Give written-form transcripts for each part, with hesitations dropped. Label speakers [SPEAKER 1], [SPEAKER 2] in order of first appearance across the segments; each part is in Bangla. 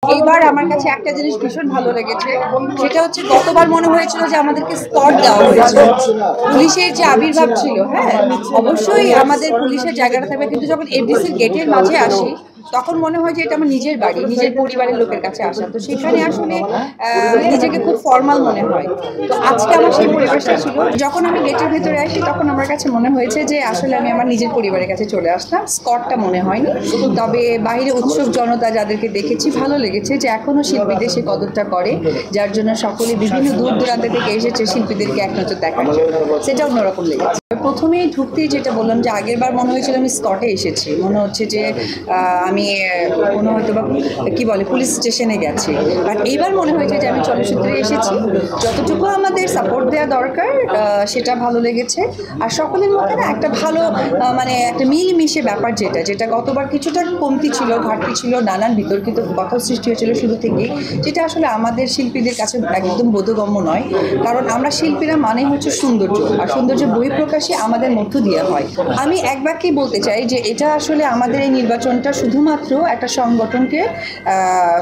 [SPEAKER 1] এইবার আমার কাছে একটা জিনিস ভীষণ ভালো লেগেছে, সেটা হচ্ছে গতবার মনে হয়েছিল যে আমাদেরকে স্পট দেওয়া হয়েছে, পুলিশের যে আবির্ভাব ছিল। হ্যাঁ, অবশ্যই আমাদের পুলিশের জায়গাটা থাকবে, কিন্তু যখন এফডিসির গেটের মাঝে আসি তখন মনে হয় যে এটা আমার নিজের বাড়ি, নিজের পরিবারের লোকের কাছে আসা। তো সেখানে আসলে নিজেকে খুব ফর্মাল মনে হয়। তো আজকে আমার সেই পরিবেশটা ছিল। যখন আমি গেটের ভেতরে আসি তখন আমার কাছে মনে হয়েছে যে আসলে আমি আমার নিজের পরিবারের কাছে চলে আসলাম। স্কটটা মনে হয়নি, তবে বাইরে উৎসুক জনতা যাদেরকে দেখেছি ভালো লেগেছে যে এখনো শিল্পীদের সেই কদরটা করে, যার জন্য সকলে বিভিন্ন দূর দূরান্ত থেকে এসেছে শিল্পীদেরকে এক নজর দেখার জন্য। সেটা অন্যরকম লেগেছে। প্রথমেই ঢুকতেই যেটা বললাম যে আগের বার মনে হয়েছিল আমি স্কটে এসেছি, মনে হচ্ছে যে আমি কোনো হয়তো বা কী বলে পুলিশ স্টেশনে গেছি, বাট এইবার মনে হয়েছে যে আমি চলচ্চিত্রে এসেছি। যতটুকু আমাদের সাপোর্ট দেওয়া দরকার সেটা ভালো লেগেছে। আর সকলের মধ্যে না একটা ভালো মানে একটা মিলমিশে ব্যাপার, যেটা গতবার কিছুটা কমতি ছিল, ঘাটতি ছিল, নানান বিতর্কিত কথা সৃষ্টি হয়েছিল শুরু থেকেই, যেটা আসলে আমাদের শিল্পীদের কাছে একদম বোধগম্য নয়। কারণ আমরা শিল্পীরা মানে হচ্ছে সৌন্দর্য, আর সৌন্দর্য বহিঃপ্রকাশই আমাদের মধ্য দিয়ে হয়। আমি এক বাক্যেই বলতে চাই যে এটা আসলে আমাদের এই নির্বাচনটা শুধুমাত্র একটা সংগঠনকে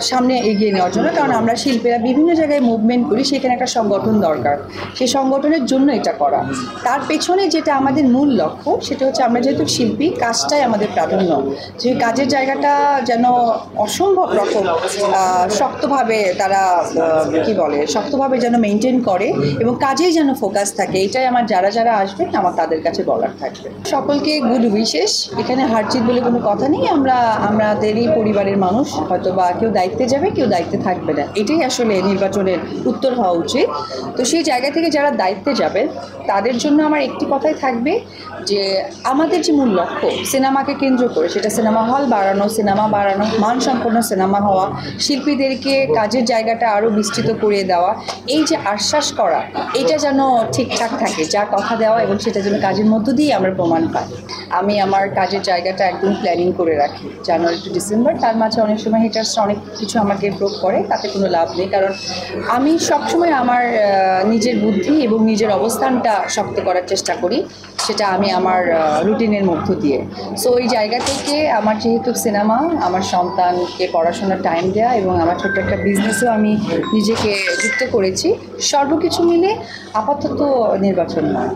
[SPEAKER 1] সামনে এগিয়ে নেওয়ার জন্য, কারণ আমরা শিল্পীরা বিভিন্ন জায়গায় মুভমেন্ট করি, সেখানে একটা সংগঠন দরকার, সেই সংগঠনের জন্য এটা করা। তার পেছনে যেটা আমাদের মূল লক্ষ্য সেটা হচ্ছে আমরা যেহেতু শিল্পী, কাজটাই আমাদের প্রাধান্য, যে কাজের জায়গাটা যেন অসম্ভব রকম শক্তভাবে তারা শক্তভাবে যেন মেনটেন করে এবং কাজেই যেন ফোকাস থাকে। এটাই আমার যারা যারা আসবেন আমার তাদের কাছে বলার থাকবে। সকলকে গুড উইশেস। এখানে হারজিত বলে কোনো কথা নেই, আমাদেরই পরিবারের মানুষ, হয়তো বা কেউ দায়িত্বে যাবে, কেউ দায়িত্বে থাকবে না, এটাই আসলে নির্বাচনের উত্তর হওয়া উচিত। তো সেই জায়গা থেকে যারা দায়িত্বে যাবে তাদের জন্য আমার একটি কথাই থাকবে যে আমাদের যে মূল লক্ষ্য সিনেমাকে কেন্দ্র করে, সেটা সিনেমা হল বাড়ানো, মানসম্পন্ন সিনেমা হওয়া, শিল্পীদেরকে কাজের জায়গাটা আরও বিস্তৃত করে দেওয়া, এই যে আশ্বাস করা, এটা যেন ঠিকঠাক থাকে, যা কথা দেওয়া, এবং সেটা যেন কাজের মধ্য দিয়ে আমরা প্রমাণ পাই। আমি আমার কাজের জায়গাটা একদম প্ল্যানিং করে রাখি জানুয়ারি টু ডিসেম্বর। তার মাঝে অনেক সময় হেটার্সরা অনেক কিছু আমাকে প্রোভ করে, তাতে কোনো লাভ নেই, কারণ আমি সবসময় আমার নিজের বুদ্ধি এবং নিজের অবস্থানটা শক্ত করার চেষ্টা করি, সেটা আমি আমার রুটিনের মধ্য দিয়ে। সো ওই জায়গা থেকে আমার যেহেতু সিনেমা, আমার সন্তানকে পড়াশোনার টাইম দেওয়া এবং আমার ছোট্ট একটা বিজনেসেও আমি নিজেকে যুক্ত করেছি, সর্বকিছু মিলে আপাতত নির্বাচন নয়।